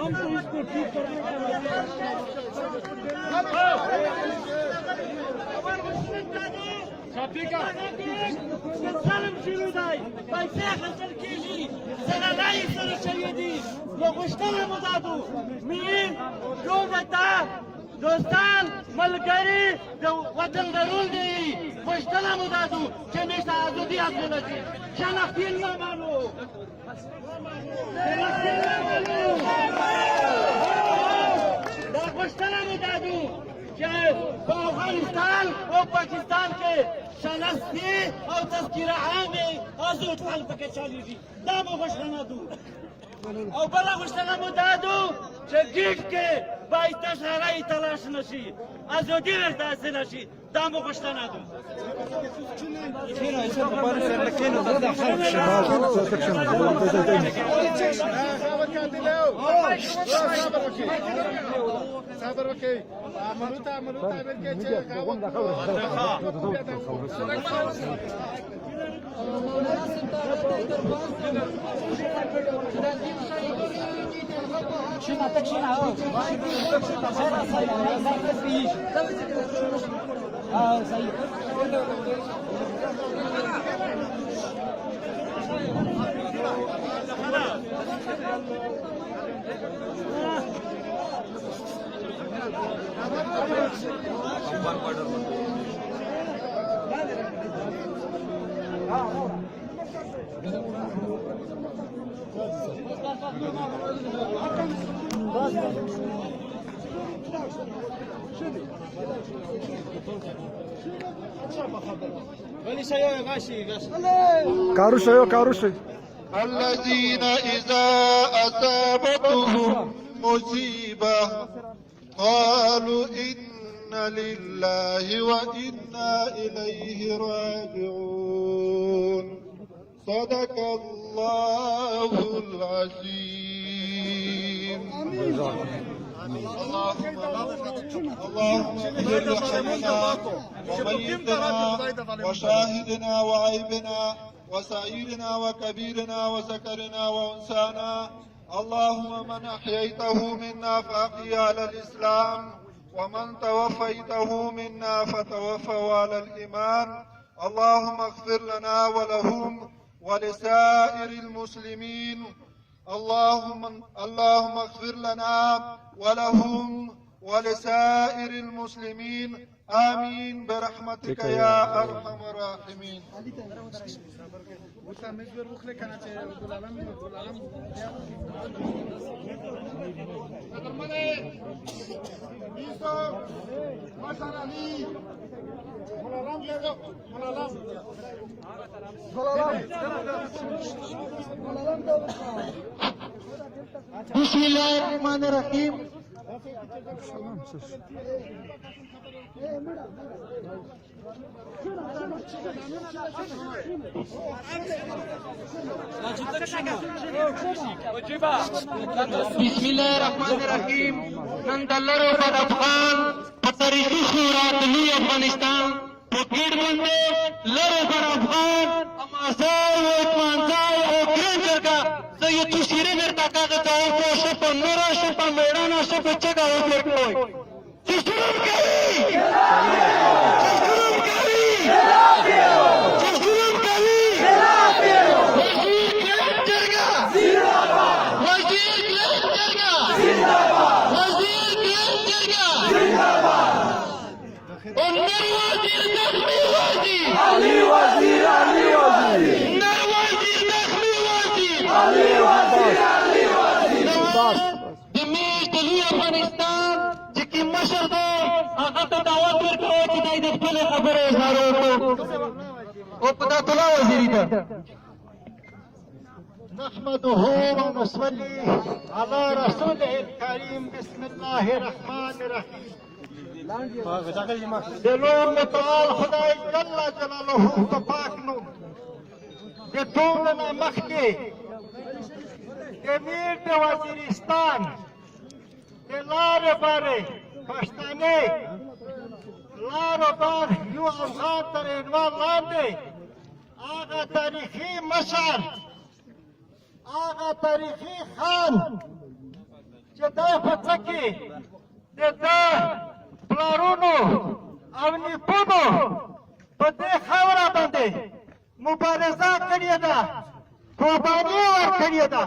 हम तो इसको ठीक करने سلام شنودای پیسه خسر کیجی سنادای سر شیدی لغشتن مدادو مین جوزتا دوستان ملګری د وطن درون دی خوشتن مدادو چې نشته ازادي حاصله دي شناختین نه مانو دا خوشتن مدادو چې په افغانستان او پاکستان کې شناختی او تذکیره عامه ازود فعل پکې چلیږي دا مو خوشتنه دو او بله خوشتنه مو دا دو چې ګیټ کې باید تشهرای تلاش نشي ازادي ورته حاصل نشي دا مو خوشتنه دو صبر وکي عملوته ورکه چې شنا تكشنا كاروشي الذين إذا أصابتهم مصيبة قالوا إنا لله وإنا إليه راجعون صدق الله العظيم اللهم اغفر لحينا وميتنا وشاهدنا وعيبنا وسعيرنا وكبيرنا وذكرنا وانسانا اللهم من احييته منا فاحي على الاسلام ومن توفيته منا فتوفوا على الايمان اللهم اغفر لنا ولهم ولسائر المسلمين اللهم اغفر لنا ولهم ولسائر المسلمين آمين برحمتك يا أرحم الراحمين بسم الله الرحمن الرحيم بسم الله الرحمن الرحيم نن دلرو پر افغان په تاریخي خوراتلی افغانستان په پیډ باندې لرو پر افغان امازای او مانځای او ګرنجرګه زه یې تشریح ورته کاغذ او شپ نور شپ میدان شپ چګه او پټوي چې شروع کوي افغانستان چې کی مشر دی هغه ته دعوت ورکړو چې دای د خپل خبرې اظهار وکړو او قدرت الله وزیری ته نحمده ونصلي على رسوله الكريم بسم الله الرحمن الرحيم دلو متعال خدای جل جلاله په پاک نوم د ټولنه مخکې امیر د وزیرستان لارې بارې پښتنې لارو بار یو افغان تر عنوان لاندې هغه تاریخي مشر هغه تاریخي خان چې دا په څه کې د ده پلارونو او نیکونو په دې خاوره باندې مبارزه کړې ده، قرباني ورکړې ده.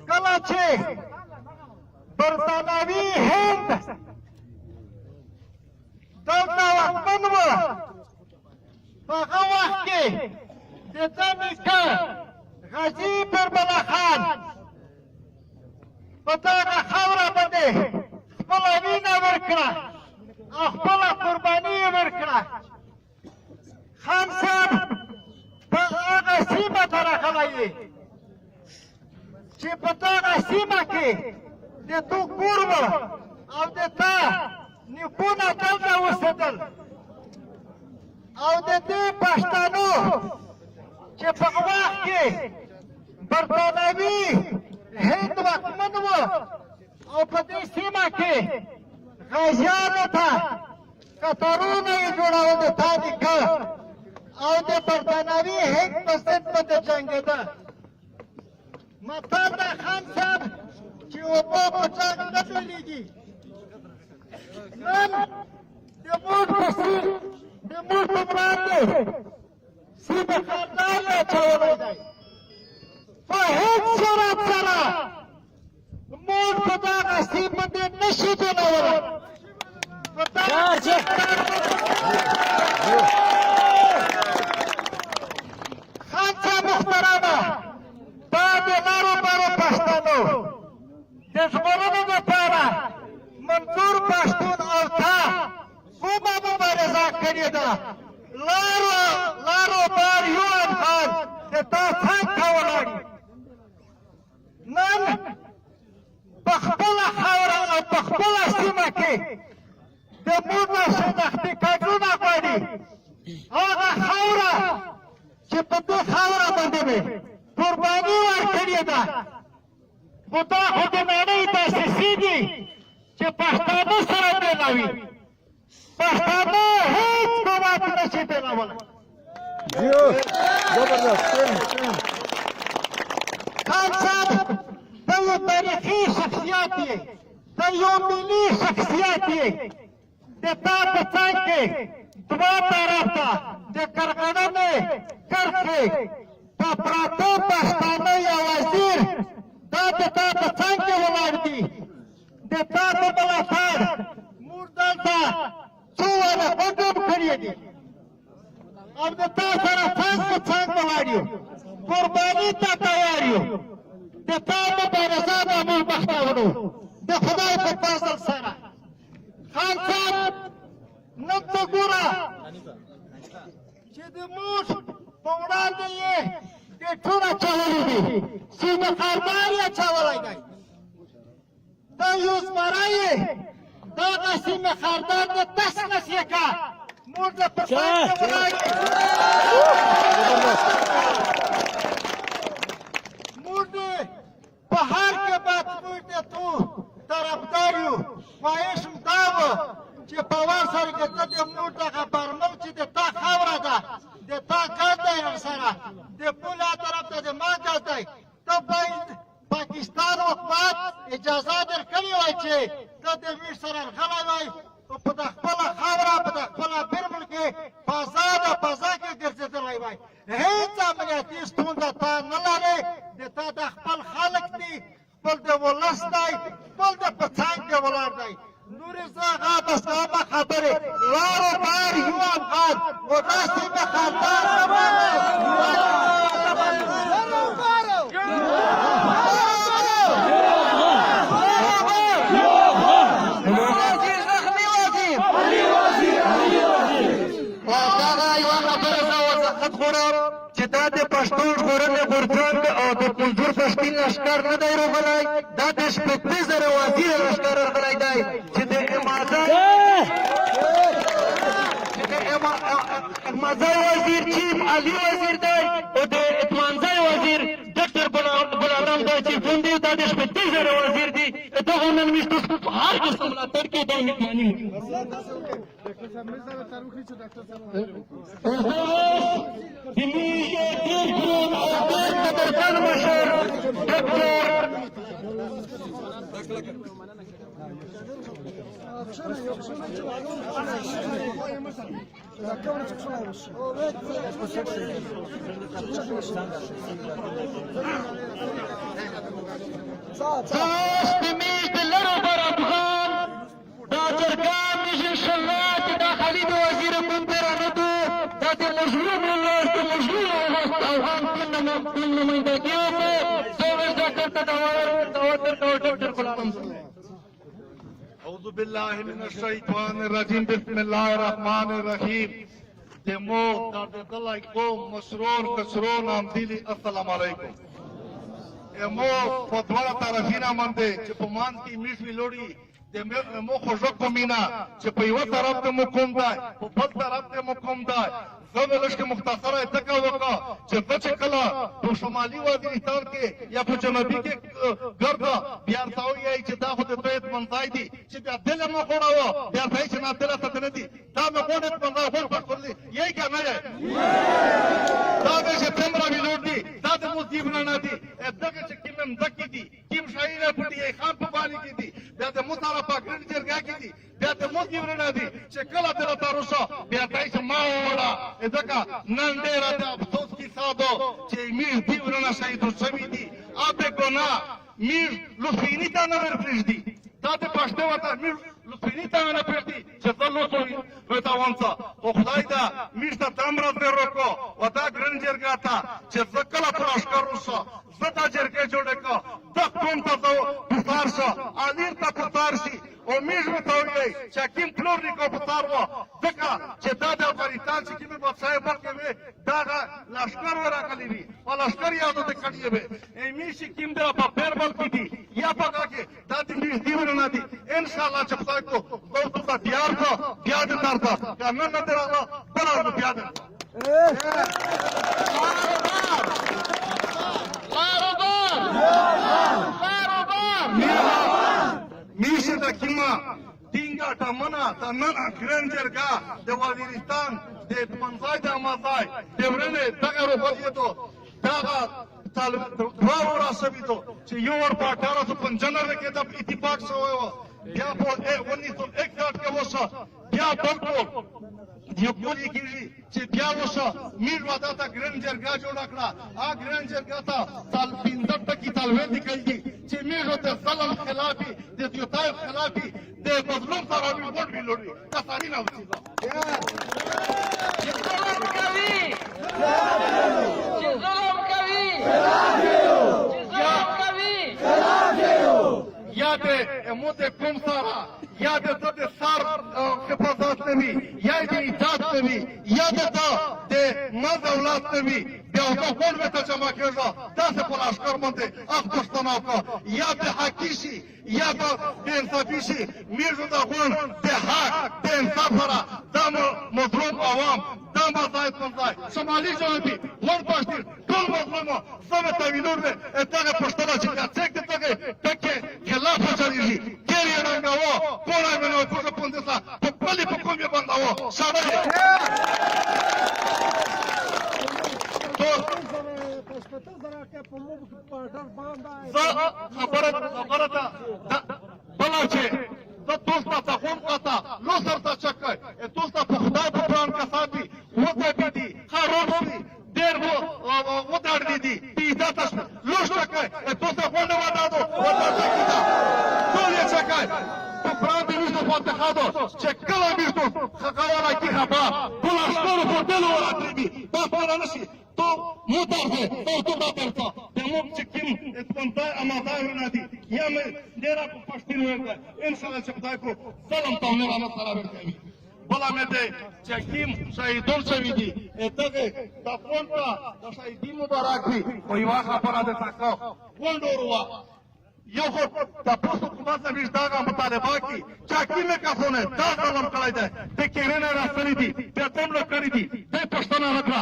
کله چې برطانوي هند دلته واکمن و، په هغه وخت کې د ده نیکه غازي بربلا خان په دغه خاوره باندې خپله وینه ورکړه او خپله قرباني یې ورکړه. خان صاحب په هغه سیمه ته راغلی یې چې په دغه سیمه کې د تو کور و او د تا نیکونه دلته اوسېدل، او د دې پښتنو چې په وخت کې برطانوي هند واکمن و او په دې سیمه کې غازیانو ته قطارونه یې جوړول د تا نیکه او د برطانوي هند په ضد باندې جنګېده. متل د خان صاحب چې اوبه په ټانک نه ټولېږي. نن د موږ په سیند د موږ په وړاندې سیند خاردار یې اچولی دی. په هیڅ صورت سره موږ په دغه سیند باندې نشي جوړولی. خان صاحب محترمه، دا د لارو بارو پښتنو د ژغورلو دپاره منظور پښتون او تا کومه مبارزه کړې ده. لارو بار یو افغان د تا څنګ ته ولاړ. نن په خپله خاوره او په خپله سیمه کې د موږ نه شناختي کارډونه غواړي. هغه خاوره چې په دې خاوره باندې مې قرباني ورکړې ده، خو دا خو د نړۍ داسې دي چې پښتانه سره بېلوي. پښتانه هېڅ قوت نشي بېلولی. خان صاحب ته یو تاریخي شخصیت یې، ته یو ملي شخصیت یې. د تا په څنګ کې دوه طرف ته د کرغنې کرښې په پراته پښتانه یا وزیر دا د تا په څنګ کې ولاړ دي. د تا په ملاتړ موږ دلته څو واره قدم کړي دي او د تا سره څنګ په څنګ ولاړ یو، قرباني ته تیار یو. د تا مبارزه به موږ مخته وړو د خدای په فضل سره. خان صاحب نن ته ګوره چې د موږ په وړاندې یې ډېټونه اچولي دي، سیمه خاردار یې اچولی دی. دا یو زمری یې دغه سیمه خاردار د تس نس یې که موږ د په څنګ کې ولاړ یو. موږ دې په هر کې باید موږ د تو طرفدار یو. خواهش م دا و چې په وار سره کې ته د موږ دغه برمل چې د تا خاوره ده، د تا ګډ دی ورسره، د پل ها طرف ته د ما ګډ دی. ته باید پاکستان حکومت اجازه درکړې وای چې ته د ویش سره راغلی وای او په د خپله خاوره په د خپله برمل کې په ازاده فضا کې ګرځېدلی وای. هېڅ امنیتي ستونزه ته نه لرې. د تا د خپل خلک دي، خپل د ولس دی، خپل د په څنګ کې ولاړ دی. نورې زه هغه بس کومه خبرې لارو بار یو افغان و دا سیمه خاردار چې دا د پښتو ژغورنې غورځنګ او د کلتور پښتون لښکر نه دی راغلی، دا د شپېته زره وزیر لښکر راغلی دی چې د احمدزی وزیر چیف علي وزیر دی او د اطمانزی وزیر ډاکټر بلالام دی چې کوم دی. دا د شپېته زره وزیر دي. دغو نن میشتو په هر قسم ملاتړ کې دا مهماني زموږ ډېر ګران او ډېر قدردان مشر ډاکټر تميز لرو بر افغان دا جرګه میشن شلات دا خالد وزیر کومپرانتو دا د مظلوم الله د مظلوم افغان كل نمائندګیو کو سوال ډاکټر ډاکټر غلام أعوذ بالله من الشيطان الرجيم بسم الله الرحمن الرحيم دمو دردلاي قوم مسرور كسرون عمديلي السلام عليكم امو فدوار طرفینا منده چې په مان کې میش ویلوړي د مو خوشو کومینا چې په یو طرف ته مو کوم دی په بل طرف ته مو کوم دی زه لږ مختصره ځکه وکړه چې چې کله په شمالي وزیرستان کې یا په جنوبي کې ګرځه بیا تاوي چې دا خو د تویت منځای دي چې بیا دل مو خوړاوه بیا ځای چې نه دل ته نه دي دا مو کوډت منځای خو پټولې یې کنه دا د سپتمبر ویلوړ دي دا د مو دیونه نه دي دغه چې کیمم دکی دي کیم شاعر پټي خان په باندې کې دي بیا د مو طرف پاکړ جرګه کې دي بیا د مو دیونه نه دي چې کله تر تاسو بیا ځای چې ما وړه دغه نن ډېر د افسوس کې ساده چې میر دیونه نه شهید شوی دي اته ګنا میر لوفینی ته نه ورپریږدي دا د پښتو وته میر لوفینی ته نه پرېږدي چې څلور وتا وانڅا او خدای دا میر ته تمرات ورکو وتا ګرن جرګه تا چې ځکه پر اشکار وسه زتا جرګه جوړه کو د کوم ته پتار شو امیر ته پتار شي او میر وته وي چې کوم فلور لیکو پتار و ځکه چې دا د افغانستان چې کوم بادشاہ مخکې وي دا لشکر ورغلی وي او لشکر یادو ته کړی وي امیر چې کوم د په پیربل کې دي یا پکا کې دا د میر دیونه نه دي ان شاء الله چې خدای کو دوستو ته تیار کو بیا د ترته کنه نه درغه بل بیا د میشه د کیما دینګا ټمنا تنن ګران جرګه د وزیرستان د منځای د مازای د ورنه دغه روپیتو دغه طالب دوا ورا سبیتو چې یو ور په 1895 کې د اتفاق شوی و بیا په 1961 کې وسه بیا بالکل یو کولی کیږي چې بیا وسه میر ودا ته ګران جرګه جوړ کړه ا ګران جرګه ته سال 15 ټکی تلوي نکړي چې میر ته ظلم خلافي د دیوتای خلافي د مظلوم سره وګړ ویلوړي تاسو نه وځي چې ظلم کوي چې ظلم کوي یا د اموت کوم سره یا د سر حفاظت نوي یا د ایجاد نوي یا د مز اولاد نوي بیا هغه کول به ته جمع کېږه داسې په لښکر باندې اخ پښتنه وکړه یا د حقي شي یا به د انصافي شي میږو د غون د حق د انصاف سره دا مظلوم عوام دا مزاید منځای شمالي جنوبي غون پښتون ټول مظلومه سمه تویلور دی دغه پښتنه چې کاڅک د دغه ټکې خلاف چلیږي ډېر یې رنګاوه کوړی مې نه کوزه پوندسه په پلي په کوم یې بنداوه ساړه خبره ده بله چې زه دوسته ته خوم کته لو سرته چک کوي دوسته په خدای په پران کې ساتي وځپي دي خروش دي ډېر وداړدي دي عزت شو لوش کوي دوسته خونډه ودادو وداړدي ده ټول یې چکای په پران دې وښو فاتحه دو چې کله وښو خبره کی خبر بل اشکر په دلو راځي په پران نشي تو موتارته تو باطلته دمو چې کوم اسپانتای امادای ورنادي یا مې ډېر په پښتون ورته ان شاء الله چې خدای کو سلام ته نه الله تعالی ورکوي بلا مې ته چې کوم شهیدون شوی دي دغه د فونټه د شهیدی مبارک وي او یو خبره ده تاسو وندوروا یو خو د پوسټ حکومت نه ویش داغه مطالبه کی چې کیمه کافونه دا ظلم کړی دی د کېرنه راځلې دي د تمله کړی دي د پښتنه وکړه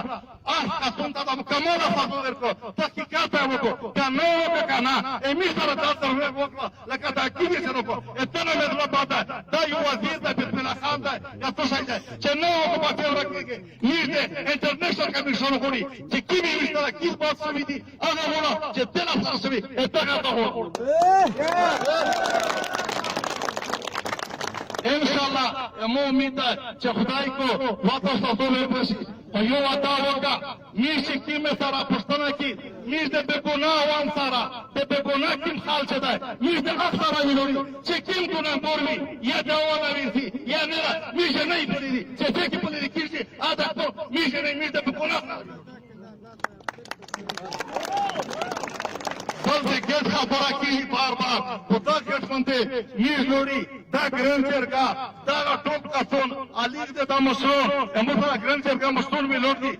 کاسون ته مکمل فاصله ورکو تحقیقات وکړو کنه وکړه امي سره تاسو وکړه لکه دا کیږي سره کو اتنه مې زما پاته دا یو وزیر د بسم الله خان کسان دی یا څه شی دی چې نه هغه په فیوره کېږي موږ د انټرنیشنل کمیشن غواړي چې کومې موږ سره کیس بات شوي دي هغه غواړه چې بالاخره شوي دغه ته غواړو انشاءالله مو امید ده چې خدای کو واپس راټولې بشي په یو وعده وکړه موږ چې کومې سره پوښتنه کړي موږ د بېګناه وان سره د بېګناه کوم حال چې دی موږ د حق سره وینو چې کوم ګناهګار وي یا دعوه وي یا نه موږ نه یې پلي دي چې څه کې پلي کېږي هغه ټول موږ نه موږ د بېګناه بل د ګډ خبره کېږي بار بار خو دا ګډ باندې موږ نوري دا ګران جرګه دغه ټول کسان علیګ د دا مشرون موږ سره ګران جرګه مشرون ویلوړ دي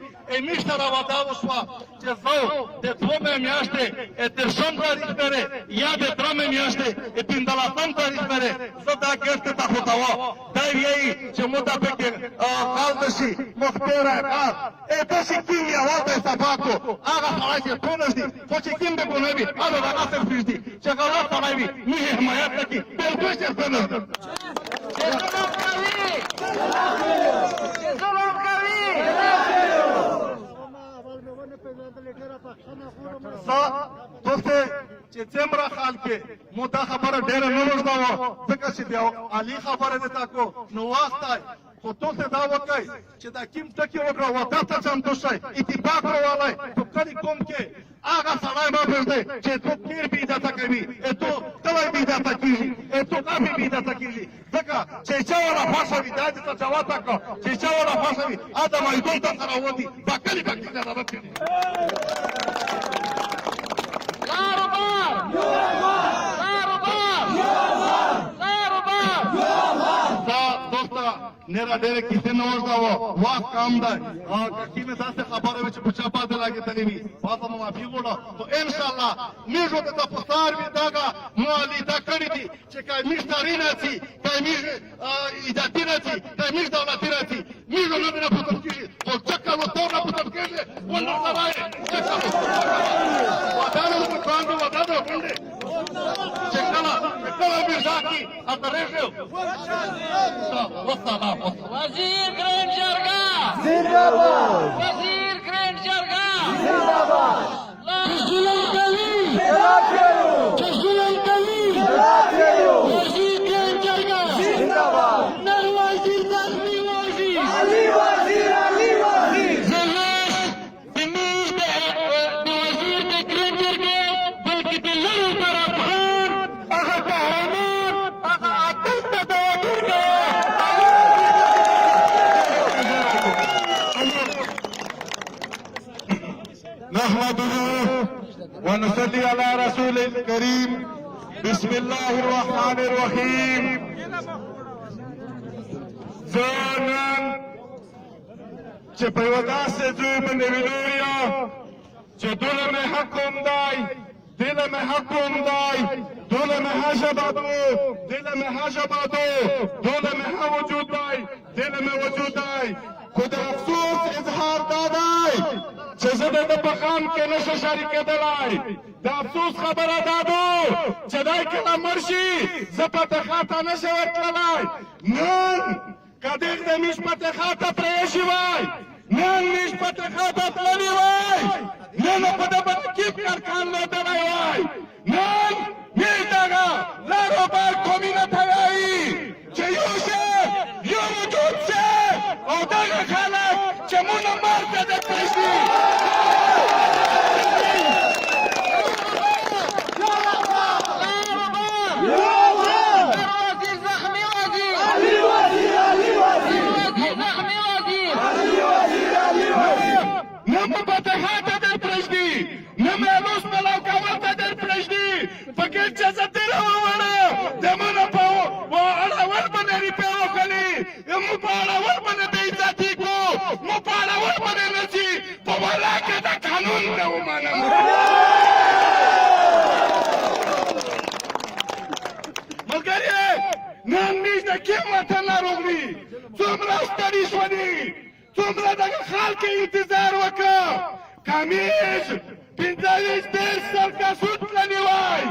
موږ سره وعده وشوه چې زه د دومې میاشتې دېرشم تاریخ پورې یا د درېمې میاشتې پنځلسم تاریخ پورې زه دا ګډ ته خوښوم دا وایي چې موږ دا پکې حال نه شي مختاره کار داسې کېږي اول ته صفا کړو هغه سړی چې ټول دي خو چې کوم بې ګناه وي هغه د اصل پرېږدي چې غلط سړی وي موږ یې حمایت نه کړي بلکل چې څه نه دوستې چې څومره خال کې مو دا خبره ډېره نه اوږده وه ځکه چې د علي خبره دې تا کو نو وخت دی خو تاسو دا وکړئ چې دا کوم ټکي وکړه وطن ته چمتو شئ اتفاق راولئ په کلي قوم کې هغه سړی مه پرېږدئ چې څوک ډېر بې عزته کوي څوک کلی بې عزته کېږي څوک افې بې عزته کېږي ځکه چې چا ورته خوښه وي دا دې ته جواب وکړه چې چا ورته خوښه وي هغه د میدان ته سره ووتي په کلي پکې اجازت کوي نېره ډېره کیسې نه اوږده وه وخت کم دی کومې داسې خبره وي چې په چا باندې لګېدلې وي بازه مو معافي غواړه خو انشاءالله موږ ورته د پسار وي دغه معالیده کړي دي چې که موږ ساري نه سي که موږ ایجادي نه سي که موږ دولتي نه سي موږ نه نه پوښتل کېږي خو چکه وتور نه پوښتل کېږي ونه سره یې چکه ودانه د پخوانو ودانه غونډې چې کله میرزا کې اترېږو والسلام وزیر گرینڈ جرگا زندہ باد وزیر گرینڈ جرگا زندہ باد ظلم کوي ظلم کوي وزیر گرینڈ جرگا زندہ باد نر وزیر زخمی وزیر علی وزیر علی وزیر زلاس تمیز د وزیر د گرینڈ جرگا بلکې د لرو پر افغان هغه قهرمان هغه اتل ته د وګړو نحمده ونصلي على رسول الكريم بسم الله الرحمن الرحيم زنان چې په یوه داسې ځای باندې ویلوریا چې دونه مې حکم دی دله مې حکم دی دونه مې حجبادو دله مې حجبادو دونه مې ها وجود دی دله مې وجود دی خو د افسوس اظهار دا دی چې زه د ده په خام کې نشه شریکېدلی د افسوس خبره دا ده چې دی کله مړ شي زه فتخا ته نشم ورتللی نن که دېغ د میش فتخا ته پرېښي وای نن میش فتخا ته تللی وای نن په ده به د کیپ کارکان لوېدلی وای نن میش دغه لارو بار قومینه ته وایي چې یو شی یو وجود شی او دغه خلک چې مونږ مار ته د پرېږدي نه مو فتحا ته در پرېږدي نه مې لوس پلاو کول ته در پرېږدي پکې چې زه دله ووړه د مونږ په اړول باندې ریپې وکړلې مو په اړول باندې بې عزتي کړو مو په اړول باندې نه سي په ولا کې د قانون نه ومنم ملګري نن موږ د کوم وطن ناروغ دي څومره ستړي شولي څومره دغه خلک انتظار وکړه کمیز پنځه دېرش سلکه سود تللي وای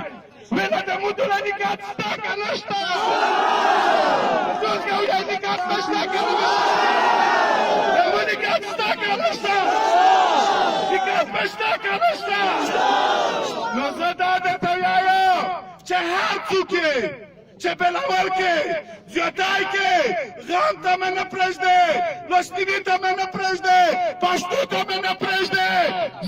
ویله د مودو له نکات شته که نشته څوک یو یعنی نکات نشته کنه امو نکات شته که نشته نکات نشته که نشته نو زه دا درته وایم چې هر څوک یې چې بلاول کې زیاتای کې غم ته مې نه پرېږدې لوستنې ته مې نه پرېږدې پښتو ته مې نه پرېږدې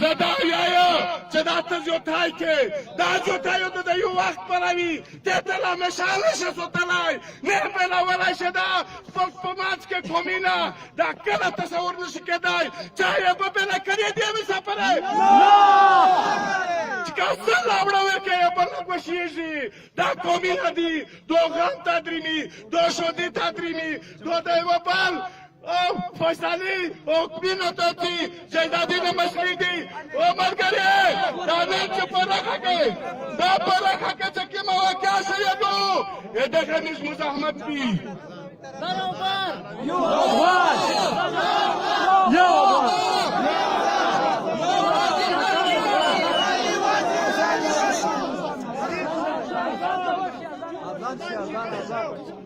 زه دا وایم چې دا ته زیاتای کې دا زیاتایو ته د یو وخت پره وي دې ته لا همیشه نشي سوتلی نه بلاولی شي دا خپل په منځ کې کومینه دا کله تصور نشي کېدی چا یې به بېله کړې دې مسافرۍ که لاوړه ورکوي بل نه خوښېږي دا کومینه دي دو غم ته دریمي دو شودې ته دریمي دو د یوه بل فیصلې او مینو ته ځي جایدادونه مسلې دي او ملګرې دا نن چې په رخه کې دا په رخه کې چې کومه واقعه شوې د دغه موږ مزاحمت دي Azad.